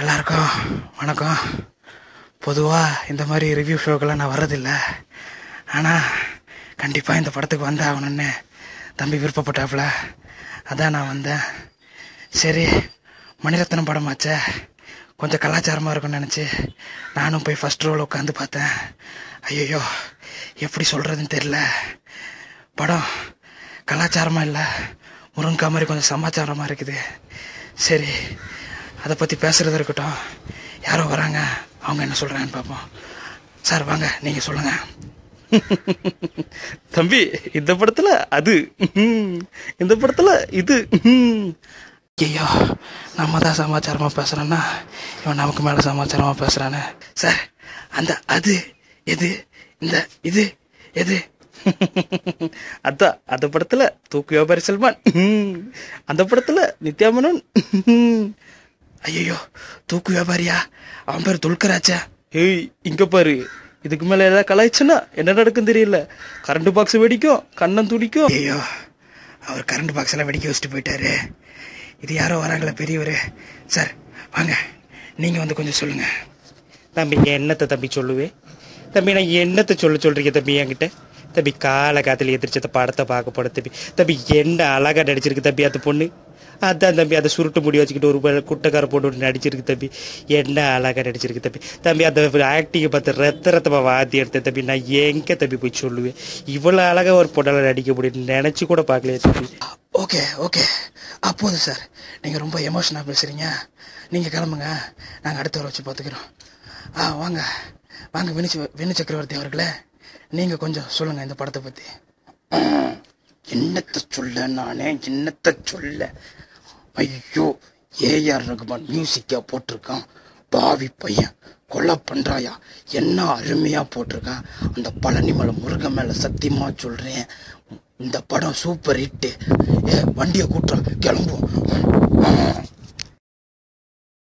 எல்லாருக்கும் வணக்கம். பொதுவாக இந்த மாதிரி ரிவ்யூ ஷோக்கெல்லாம் நான் வர்றதில்லை. ஆனால் கண்டிப்பாக இந்த படத்துக்கு வந்து ஆகணும்னு தம்பி விருப்பப்பட்டாப்புல. அதான் நான் வந்தேன். சரி, மணிரத்னம் படமாச்சே, கொஞ்சம் கலாச்சாரமாக இருக்கும்னு நினச்சி நானும் போய் ஃபஸ்ட் ரோவில் உட்காந்து பார்த்தேன். ஐயோ, எப்படி சொல்கிறதுன்னு தெரில. படம் கலாச்சாரமாக இல்லை, முருங்கா மாதிரி கொஞ்சம் சமாச்சாரமாக இருக்குது. சரி, அதை பற்றி பேசுகிறது இருக்கட்டும். யாரோ வராங்க, அவங்க என்ன சொல்கிறாங்கன்னு பார்ப்போம். சார் வாங்க, நீங்கள் சொல்லுங்கள். தம்பி, இந்த படத்தில் அது, இந்த படத்தில் இது. ஐயோ, நம்ம தான் சமாச்சாரமாக பேசுகிறோன்னா இவன் நமக்கு மேலே சமாச்சாரமாக பேசுகிறானே. சார், அந்த அது எது, இந்த இது எது? அதான் அந்த படத்துல தூக்கு வியாபாரி சல்மான், அந்த படத்துல நித்யா மேனன். ஐயோ, தூக்கு வியாபாரியா? அவன் பேர் துல்கராச்சா? ஏய், இங்க பாரு, இதுக்கு மேல ஏதாவது கலாய்ச்சுன்னா என்ன நடக்கும் தெரியல. கரண்ட் பாக்ஸ் வெடிக்கும், கண்ணம் துடிக்கும். ஐயோ, அவர் கரண்ட் பாக்ஸ் எல்லாம் வெடிக்க வச்சுட்டு போயிட்டாரு. இது யாரோ வராங்களா பெரியவர். சார் வாங்க, நீங்க வந்து கொஞ்சம் சொல்லுங்க. தம்பி, என்னத்தை தம்பி சொல்லுவேன்? தம்பி, நான் என்னத்தை சொல்றீங்க தம்பி என்கிட்ட? தம்பி, காலகாலத்தில் எதிர்ச்சத படத்தை பார்க்க போட தம்பி. தம்பி, என்ன அழகா நடிச்சிருக்கு தம்பி அந்த பொண்ணு. அதான் தம்பி, அதை சுருட்டு முடி வச்சுக்கிட்டு ஒரு குட்டைக்கார போட்டு நடிச்சிருக்கு தம்பி. என்ன அழகா நடிச்சிருக்கு தம்பி. தம்பி, அந்த ஆக்டிங்கை பார்த்து ரத்தமாக வாத்தி எடுத்தேன் தம்பி. நான் எங்கே தம்பி போய் சொல்லுவேன்? இவ்வளோ அழகாக ஒரு பொண்ணால் நடிக்க முடியும் நினச்சி கூட பார்க்கலையே தம்பி. ஓகே ஓகே, அப்போது சார், நீங்கள் ரொம்ப எமோஷனாக பேசுகிறீங்க. நீங்கள் கிளம்புங்க, நாங்கள் அடுத்த வர வச்சு பார்த்துக்கிறோம். வாங்க வாங்க, வினு சக்கரவர்த்தி அவர்களே, நீங்கள் கொஞ்சம் சொல்லுங்கள் இந்த படத்தை பற்றி. என்னத்தை சொல்ல, நானே என்னத்தை சொல்ல? ஐயோ, ஏஆர் ரகுமான் மியூசிக்கா போட்டிருக்கான். பாவி பையன், கொலை பண்றாயா, என்ன அருமையா போட்டிருக்கான். அந்த பழனிமலை முருகன் மேல சத்தியமா சொல்றேன், இந்த படம் சூப்பர் ஹிட்டு. வண்டியை கூட்டுறான், கிளம்புவோம்.